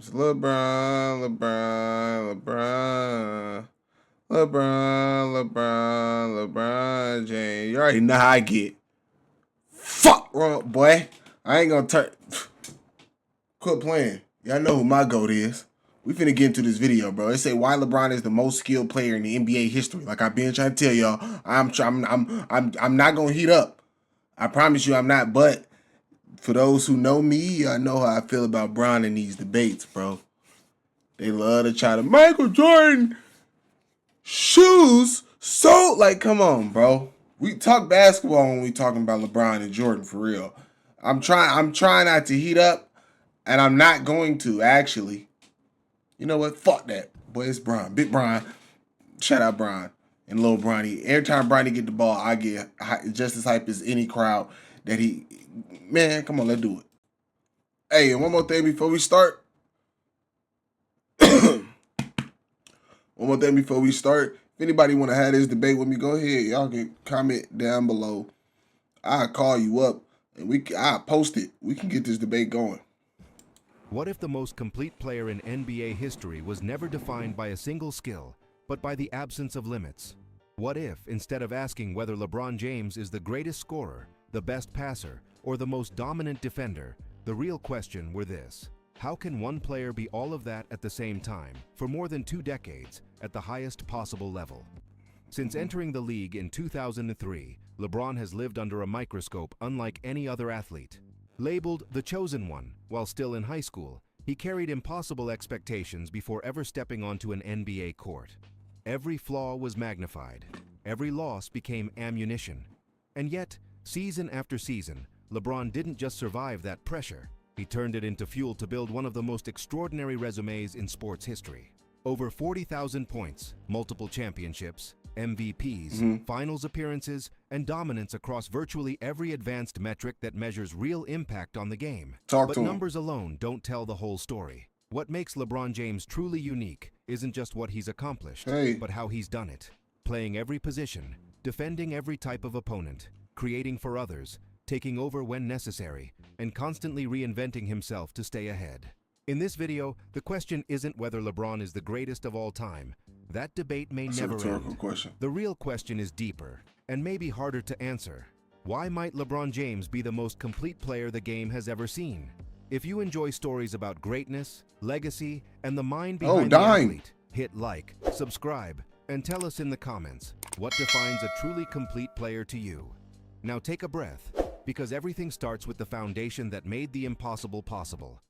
It's LeBron James. You already know how I get. Fuck wrong, boy. I ain't gonna turn. Quit playing. Y'all know who my GOAT is. We finna get into this video, bro. They say why LeBron is the most skilled player in the NBA history. Like I've been trying to tell y'all, I'm not gonna heat up. I promise you, I'm not. But for those who know me, I know how I feel about Bron in these debates, bro. They love to try to Michael Jordan shoes. So like, come on, bro. We talk basketball when we talking about LeBron and Jordan for real. I'm trying not to heat up, and I'm not going to actually. You know what? Fuck that. Boy, it's Bron. Big Bron. Shout out Bron and Lil Bronny. Every time Bronny get the ball, I get just as hype as any crowd that he. Man, come on, let's do it. Hey, and one more thing before we start. One more thing before we start. If anybody want to have this debate with me, go ahead. Y'all can comment down below. I'll call you up and I'll post it. We can get this debate going. What if the most complete player in NBA history was never defined by a single skill, but by the absence of limits? What if, instead of asking whether LeBron James is the greatest scorer, the best passer, or the most dominant defender, the real question were this: how can one player be all of that at the same time, for more than 2 decades, at the highest possible level? Since entering the league in 2003, LeBron has lived under a microscope unlike any other athlete. Labeled the Chosen One while still in high school, he carried impossible expectations before ever stepping onto an NBA court. Every flaw was magnified. Every loss became ammunition. And yet, season after season, LeBron didn't just survive that pressure. He turned it into fuel to build one of the most extraordinary resumes in sports history. Over 40,000 points, multiple championships, MVPs, finals appearances, and dominance across virtually every advanced metric that measures real impact on the game. But numbers alone don't tell the whole story. What makes LeBron James truly unique isn't just what he's accomplished, but how he's done it. Playing every position, defending every type of opponent, creating for others, taking over when necessary, and constantly reinventing himself to stay ahead. In this video, the question isn't whether LeBron is the greatest of all time. That debate may never end. The real question is deeper, and maybe harder to answer. Why might LeBron James be the most complete player the game has ever seen? If you enjoy stories about greatness, legacy, and the mind behind the athlete, hit like, subscribe, and tell us in the comments what defines a truly complete player to you. Now take a breath, because everything starts with the foundation that made the impossible possible.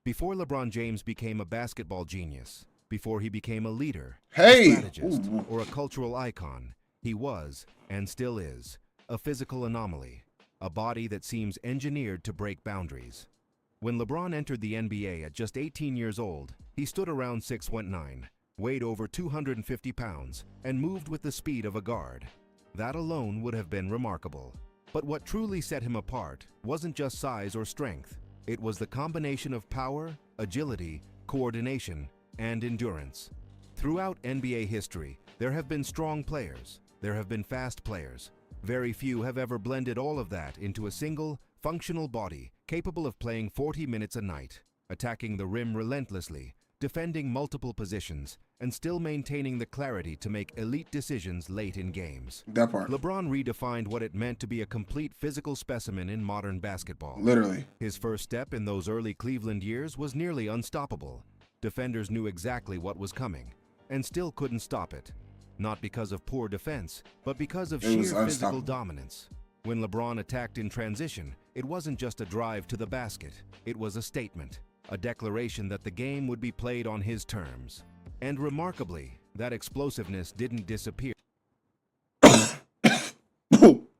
Before LeBron James became a basketball genius, before he became a leader, a strategist, or a cultural icon, he was, and still is, a physical anomaly, a body that seems engineered to break boundaries. When LeBron entered the NBA at just 18 years old, he stood around 6'9", weighed over 250 pounds, and moved with the speed of a guard. That alone would have been remarkable. But what truly set him apart wasn't just size or strength. It was the combination of power, agility, coordination, and endurance. Throughout NBA history, there have been strong players. There have been fast players. Very few have ever blended all of that into a single, functional body capable of playing 40 minutes a night, attacking the rim relentlessly, defending multiple positions, and still maintaining the clarity to make elite decisions late in games. LeBron redefined what it meant to be a complete physical specimen in modern basketball. Literally. His first step in those early Cleveland years was nearly unstoppable. Defenders knew exactly what was coming, and still couldn't stop it. Not because of poor defense, but because of sheer physical dominance. When LeBron attacked in transition, it wasn't just a drive to the basket. It was a statement, a declaration that the game would be played on his terms. And remarkably, that explosiveness didn't disappear.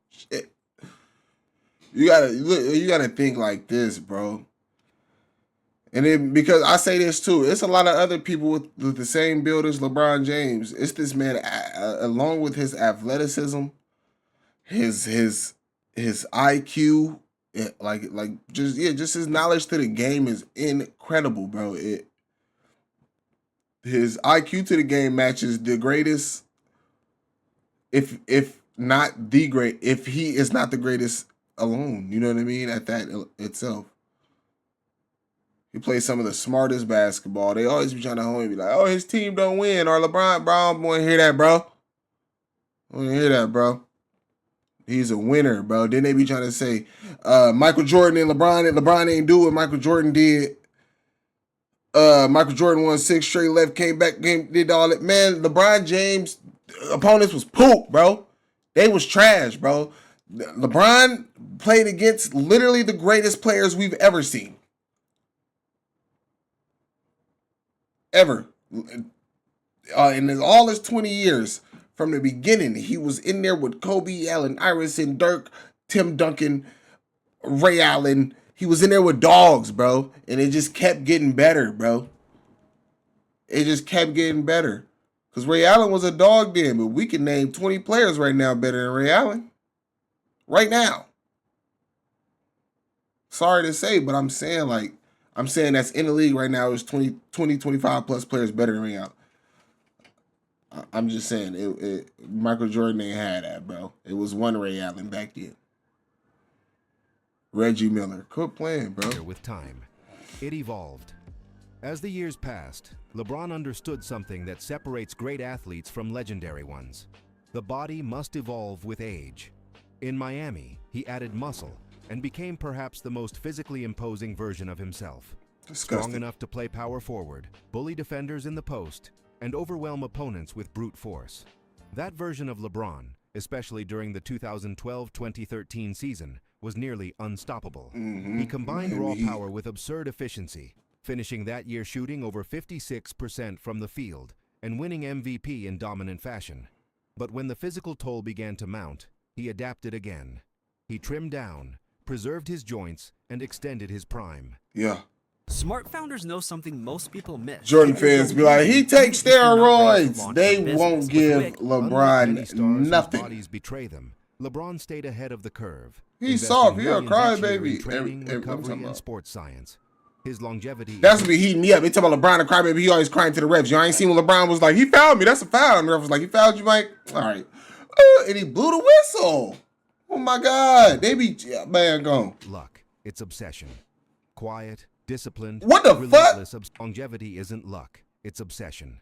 Shit. You gotta think like this, bro. And because I say this too, it's a lot of other people with the same build as LeBron James. It's this man, along with his athleticism, his IQ, just his knowledge to the game is incredible, bro. His IQ to the game matches the greatest, if not the great, if he is not the greatest alone. You know what I mean? At that itself. He plays some of the smartest basketball. They always be trying to hold him, be like, "Oh, his team don't win," or LeBron, bro. I don't want to hear that, bro. I want to hear that, bro. He's a winner, bro. Then they be trying to say Michael Jordan and LeBron ain't do what Michael Jordan did. Michael Jordan won 6 straight, left, came back, did all that. Man, LeBron James opponents was poop, bro. They was trash, bro. LeBron played against literally the greatest players we've ever seen. Ever. In all his 20 years, from the beginning, he was in there with Kobe, Allen Iverson, Dirk, Tim Duncan, Ray Allen. He was in there with dogs, bro. And it just kept getting better, bro. It just kept getting better. Because Ray Allen was a dog then, but we can name 20 players right now better than Ray Allen. Right now. Sorry to say, but I'm saying that's in the league right now is 20, 25 plus players better than Ray Allen. I'm just saying, Michael Jordan ain't had that, bro. It was one Ray Allen back then. Reggie Miller. Quit playing, bro. With time, it evolved. As the years passed, LeBron understood something that separates great athletes from legendary ones. The body must evolve with age. In Miami, he added muscle and became perhaps the most physically imposing version of himself. Disgusting. Strong enough to play power forward, bully defenders in the post, and overwhelm opponents with brute force. That version of LeBron, especially during the 2012-2013 season, was nearly unstoppable. He combined raw power with absurd efficiency, finishing that year shooting over 56% from the field and winning MVP in dominant fashion. But when the physical toll began to mount, he adapted again. He trimmed down, preserved his joints, and extended his prime. Yeah. Smart founders know something most people miss. Jordan fans be like, he takes steroids. They won't give LeBron nothing. Bodies betray them. LeBron stayed ahead of the curve. He's soft. He's a crybaby. Training, recovery, and sports science. His longevity. That's what be heating me up. They talk about LeBron a crybaby. He always crying to the refs. Y'all ain't seen when LeBron was like, he fouled me. That's a foul. And the ref was like, he fouled you, Mike? All right. And he blew the whistle. Oh, my God. They be, man, gone. Luck. It's obsession. Quiet, disciplined. What the relentless longevity isn't luck. It's obsession.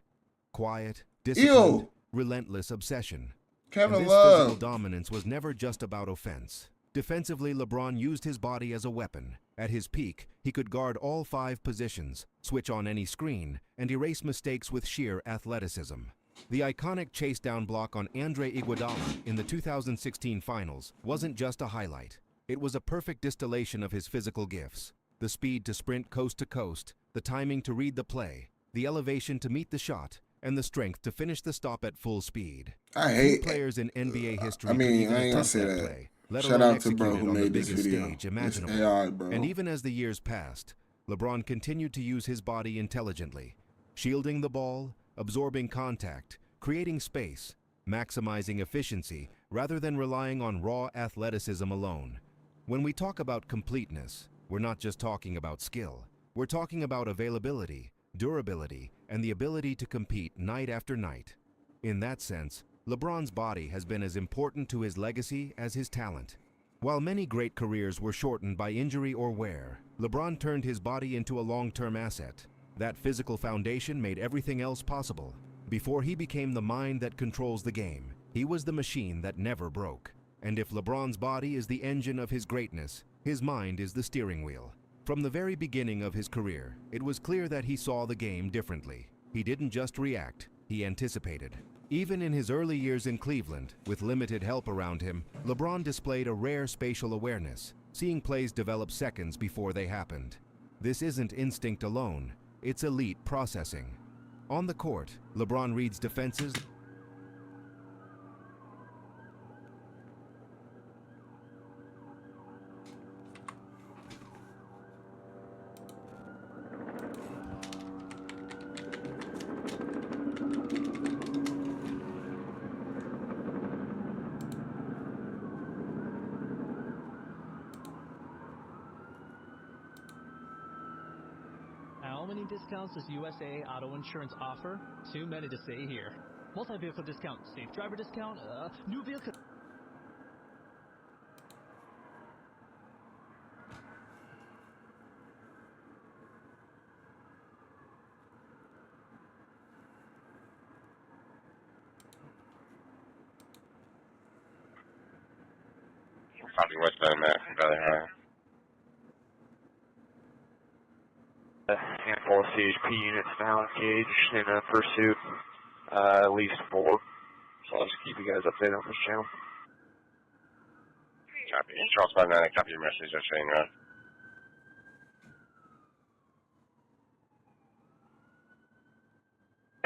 Quiet, disciplined, relentless obsession. Kevin and this Love. physical dominance was never just about offense. Defensively, LeBron used his body as a weapon. At his peak, he could guard all 5 positions, switch on any screen, and erase mistakes with sheer athleticism. The iconic chase-down block on Andre Iguodala in the 2016 Finals wasn't just a highlight. It was a perfect distillation of his physical gifts. The speed to sprint coast to coast, the timing to read the play, the elevation to meet the shot, and the strength to finish the stop at full speed. I hate players in NBA history. I mean, I ain't gonna say that. Play, Shout out to bro who made this video. It's AI, bro. And even as the years passed, LeBron continued to use his body intelligently, shielding the ball, absorbing contact, creating space, maximizing efficiency, rather than relying on raw athleticism alone. When we talk about completeness, we're not just talking about skill. We're talking about availability, durability, and the ability to compete night after night. In that sense, LeBron's body has been as important to his legacy as his talent. While many great careers were shortened by injury or wear, LeBron turned his body into a long-term asset. That physical foundation made everything else possible. Before he became the mind that controls the game, he was the machine that never broke. And if LeBron's body is the engine of his greatness, his mind is the steering wheel. From the very beginning of his career, it was clear that he saw the game differently. He didn't just react, he anticipated. Even in his early years in Cleveland, with limited help around him, LeBron displayed a rare spatial awareness, seeing plays develop seconds before they happened. This isn't instinct alone, it's elite processing. On the court, LeBron reads defenses. How many discounts does USA Auto Insurance offer? Too many to say here. Multi-vehicle discount, safe driver discount, new vehicle... Copy westbound Matt from Valley High. A handful of CHP units now engaged in a pursuit, at least 4. So I'll just keep you guys updated on this channel. Copy. Charles 59, copy your message on Shane Road.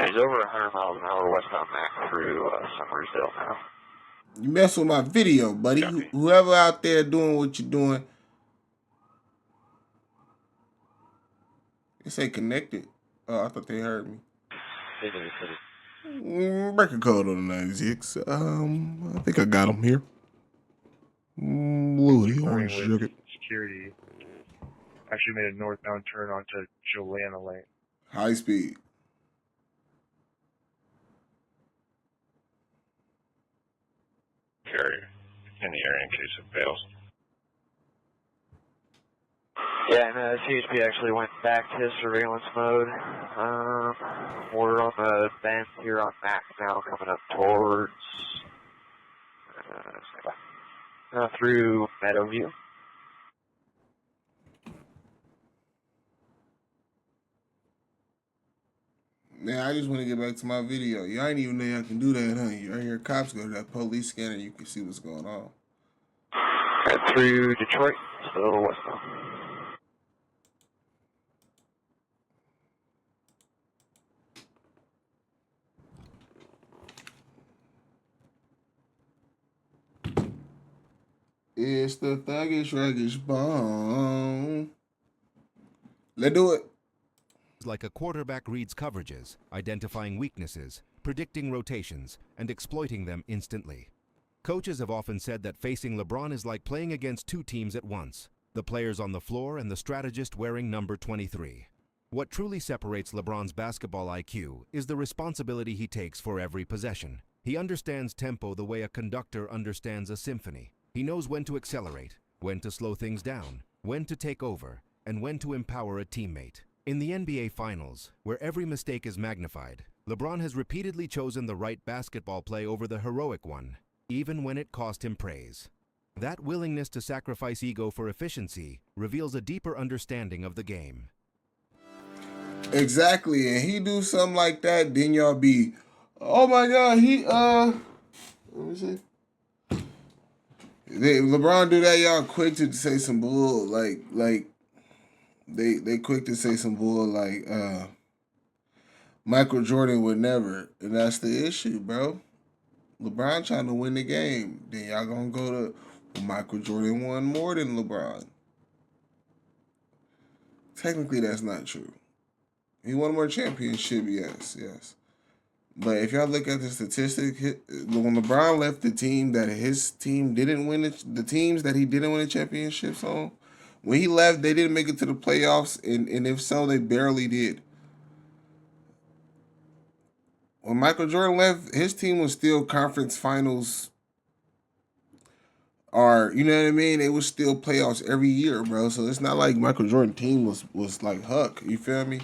He's over 100 miles an hour westbound Mac through Summersdale now. You mess with my video, buddy. Copy. Whoever out there doing what you're doing. They say connected. Oh, I thought they heard me. Breaker code on the 96. I think I got him here. Ludi, orange jacket. Security actually made a northbound turn onto Joanna Lane. High speed. Carrier in the area in case it fails. Yeah, and CHP actually went back to surveillance mode. We're on the bend here on Mac now, coming up towards through Meadowview. Now, I just want to get back to my video. Y'all ain't even know y'all can do that, huh? You hear cops go to that police scanner, you can see what's going on. And through Detroit, still westbound. It's the thuggish, ruggish bone. Let's do it. Like a quarterback reads coverages, identifying weaknesses, predicting rotations, and exploiting them instantly. Coaches have often said that facing LeBron is like playing against 2 teams at once, the players on the floor and the strategist wearing number 23. What truly separates LeBron's basketball IQ is the responsibility he takes for every possession. He understands tempo the way a conductor understands a symphony. He knows when to accelerate, when to slow things down, when to take over, and when to empower a teammate. In the NBA Finals, where every mistake is magnified, LeBron has repeatedly chosen the right basketball play over the heroic one, even when it cost him praise. That willingness to sacrifice ego for efficiency reveals a deeper understanding of the game. Exactly, and he do something like that, then y'all be, oh my God, let me see. LeBron do that, y'all quick to say some bull, like they quick to say some bull like Michael Jordan would never, and that's the issue, bro. LeBron trying to win the game, then y'all gonna go to Michael Jordan won more than LeBron. Technically, that's not true. He won more championship, yes. But if y'all look at the statistic, when LeBron left the team that his team didn't win the teams that he didn't win the championships on, when he left, they didn't make it to the playoffs, and if so, they barely did. When Michael Jordan left, his team was still conference finals, or you know what I mean? It was still playoffs every year, bro. So it's not like Michael Jordan team was like Huck. You feel me?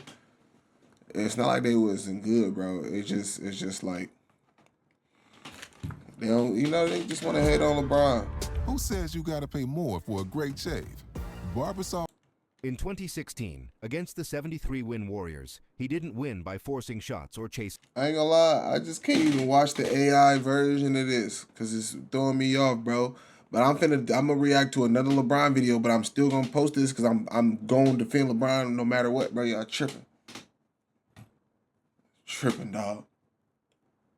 It's not like they wasn't good, bro. It's just like they don't, they just want to hate on LeBron. Who says you gotta pay more for a great shave? Barbasol. In 2016, against the 73-win Warriors, he didn't win by forcing shots or chasing. I ain't gonna lie, I just can't even watch the AI version of this because it's throwing me off, bro. But I'm gonna react to another LeBron video, but I'm still gonna post this because I'm going to defend LeBron no matter what, bro. Y'all tripping. Tripping, dog.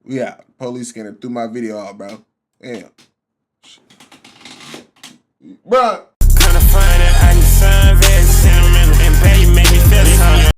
Yeah, police scanner threw my video out, bro. Damn. Bruh. Kinda find it, I need some red sentimental. And baby make me feel it.